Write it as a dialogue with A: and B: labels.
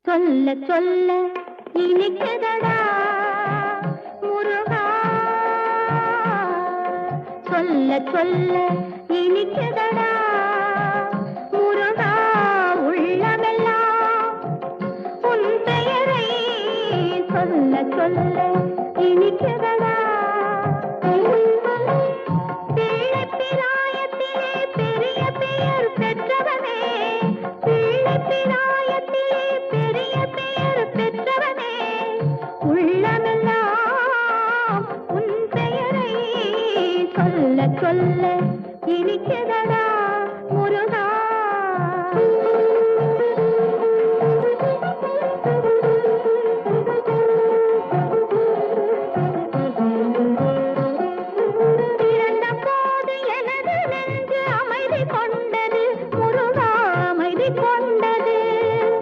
A: சொல்ல சொல்ல இனிக்குதடா முருகா, சொல்ல சொல்ல இனிக்குதடா முருகா, உள்ளமெல்லாம் உன் பெயரை சொல்ல சொல்ல இனிக்குதடா. பிள்ளைப்பிராயத்திலே பெரிய பெயர் பெற்றவனே, பிள்ளைப்பிராயத்திலே பெரிய பெயர் பெற்றவனே, உள்ளமெல்லாம் உன் பெயரை சொல்ல சொல்ல